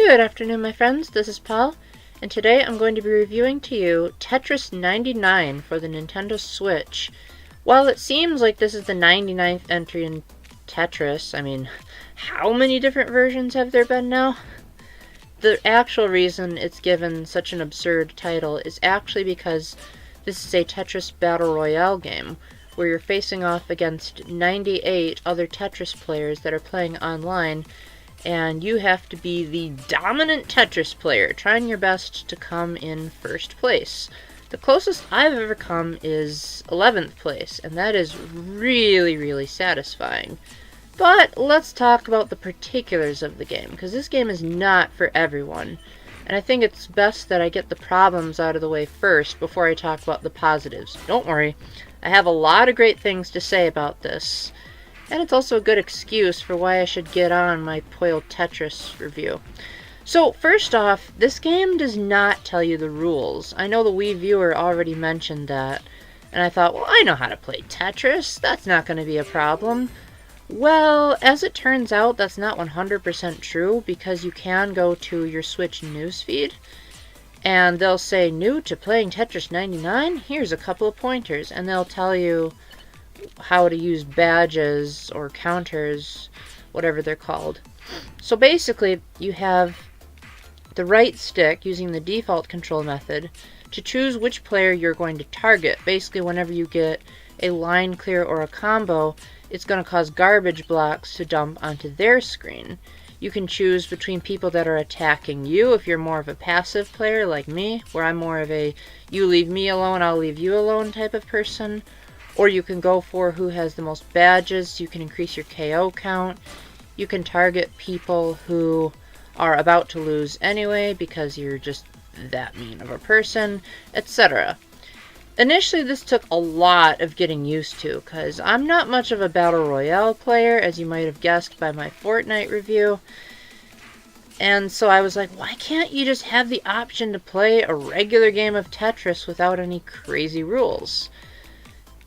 Good afternoon, my friends. This is Paul, and today I'm going to be reviewing to you Tetris 99 for the Nintendo Switch. While it seems like this is the 99th entry in Tetris, how many different versions have there been now? The actual reason it's given such an absurd title is actually because this is a Tetris Battle Royale game, where you're facing off against 98 other Tetris players that are playing online, and you have to be the dominant Tetris player, trying your best to come in first place. The closest I've ever come is 11th place, and that is really, really satisfying. But let's talk about the particulars of the game, because this game is not for everyone. And I think it's best that I get the problems out of the way first before I talk about the positives. Don't worry, I have a lot of great things to say about this. And it's also a good excuse for why I should get on my Poil Tetris review. So, first off, this game does not tell you the rules. I know the Wii viewer already mentioned that, and I thought, well, I know how to play Tetris. That's not going to be a problem. Well, as it turns out, that's not 100% true, because you can go to your Switch newsfeed, and they'll say, new to playing Tetris 99? Here's a couple of pointers, and they'll tell you how to use badges or counters, whatever they're called. So basically, you have the right stick using the default control method to choose which player you're going to target. Basically, whenever you get a line clear or a combo, it's going to cause garbage blocks to dump onto their screen. You can choose between people that are attacking you if you're more of a passive player like me, where I'm more of a you leave me alone, I'll leave you alone type of person. Or you can go for who has the most badges. You can increase your KO count. You can target people who are about to lose anyway because you're just that mean of a person, etc. Initially, this took a lot of getting used to because I'm not much of a Battle Royale player, as you might have guessed by my Fortnite review. And so I was like, why can't you just have the option to play a regular game of Tetris without any crazy rules?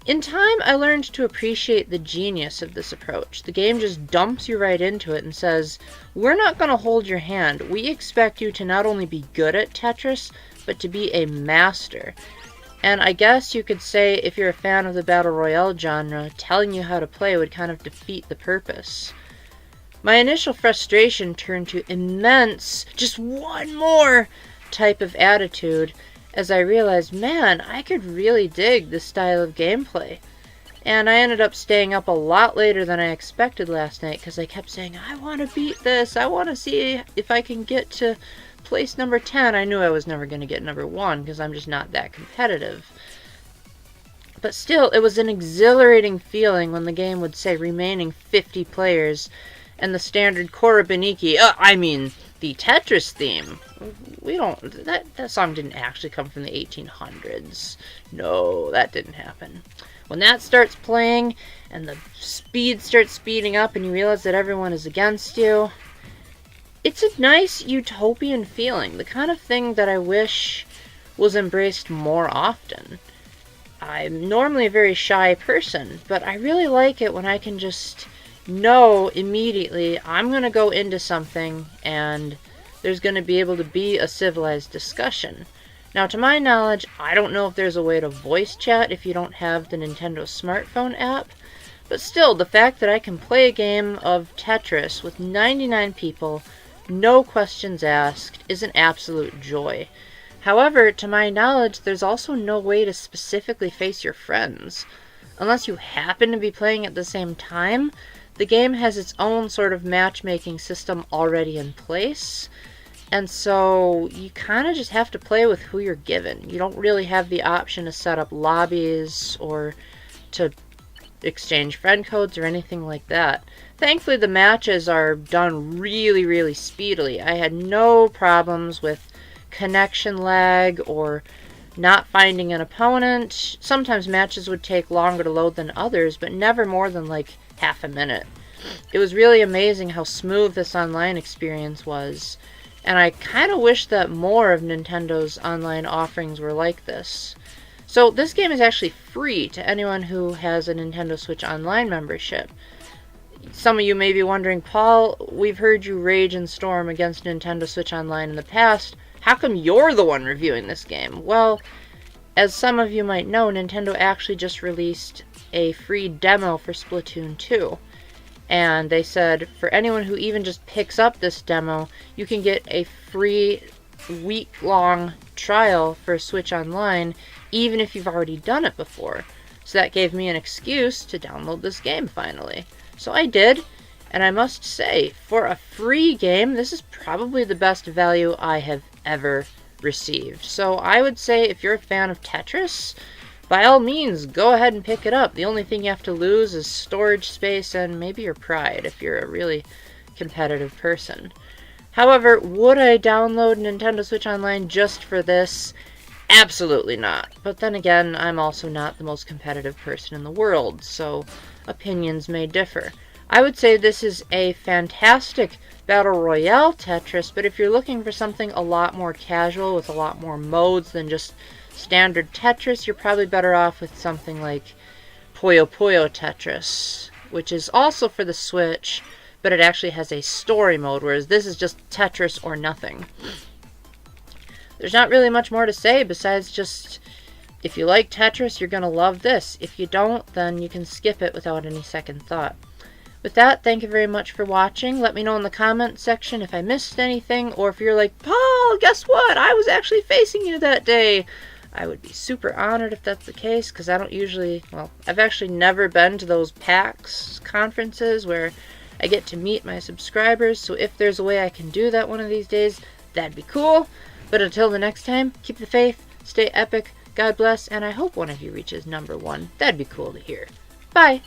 In time, I learned to appreciate the genius of this approach. The game just dumps you right into it and says, we're not going to hold your hand. We expect you to not only be good at Tetris, but to be a master. And I guess you could say, if you're a fan of the Battle Royale genre, telling you how to play would kind of defeat the purpose. My initial frustration turned to immense, just one more type of attitude, as I realized, man, I could really dig this style of gameplay. And I ended up staying up a lot later than I expected last night because I kept saying, I want to beat this. I want to see if I can get to place number 10. I knew I was never going to get number 1 because I'm just not that competitive. But still, it was an exhilarating feeling when the game would say remaining 50 players and the standard Korobaniki, the Tetris theme. That song didn't actually come from the 1800s. No, that didn't happen. When that starts playing and the speed starts speeding up and you realize that everyone is against you, it's a nice utopian feeling, the kind of thing that I wish was embraced more often. I'm normally a very shy person, but I really like it when I can just know immediately I'm going to go into something and there's going to be able to be a civilized discussion. Now, to my knowledge, I don't know if there's a way to voice chat if you don't have the Nintendo smartphone app, but still, the fact that I can play a game of Tetris with 99 people, no questions asked, is an absolute joy. However, to my knowledge, there's also no way to specifically face your friends. Unless you happen to be playing at the same time, the game has its own sort of matchmaking system already in place, and so you kind of just have to play with who you're given. You don't really have the option to set up lobbies or to exchange friend codes or anything like that. Thankfully, the matches are done really, really speedily. I had no problems with connection lag or not finding an opponent. Sometimes matches would take longer to load than others, but never more than like half a minute. It was really amazing how smooth this online experience was, and I kind of wish that more of Nintendo's online offerings were like this. So this game is actually free to anyone who has a Nintendo Switch Online membership. Some of you may be wondering, Paul, we've heard you rage and storm against Nintendo Switch Online in the past. How come you're the one reviewing this game? Well, as some of you might know, Nintendo actually just released a free demo for Splatoon 2. And they said, for anyone who even just picks up this demo, you can get a free week-long trial for Switch Online, even if you've already done it before. So that gave me an excuse to download this game finally. So I did, and I must say, for a free game, this is probably the best value I have ever received. So I would say if you're a fan of Tetris, by all means, go ahead and pick it up. The only thing you have to lose is storage space and maybe your pride if you're a really competitive person. However, would I download Nintendo Switch Online just for this? Absolutely not. But then again, I'm also not the most competitive person in the world, so opinions may differ. I would say this is a fantastic Battle Royale Tetris, but if you're looking for something a lot more casual with a lot more modes than just standard Tetris, you're probably better off with something like Puyo Puyo Tetris, which is also for the Switch, but it actually has a story mode, whereas this is just Tetris or nothing. There's not really much more to say besides just, if you like Tetris, you're going to love this. If you don't, then you can skip it without any second thought. With that, thank you very much for watching. Let me know in the comments section if I missed anything, or if you're like, Paul, guess what? I was actually facing you that day. I would be super honored if that's the case, because I don't usually, well, I've actually never been to those PAX conferences where I get to meet my subscribers, so if there's a way I can do that one of these days, that'd be cool. But until the next time, keep the faith, stay epic, God bless, and I hope one of you reaches #1. That'd be cool to hear. Bye!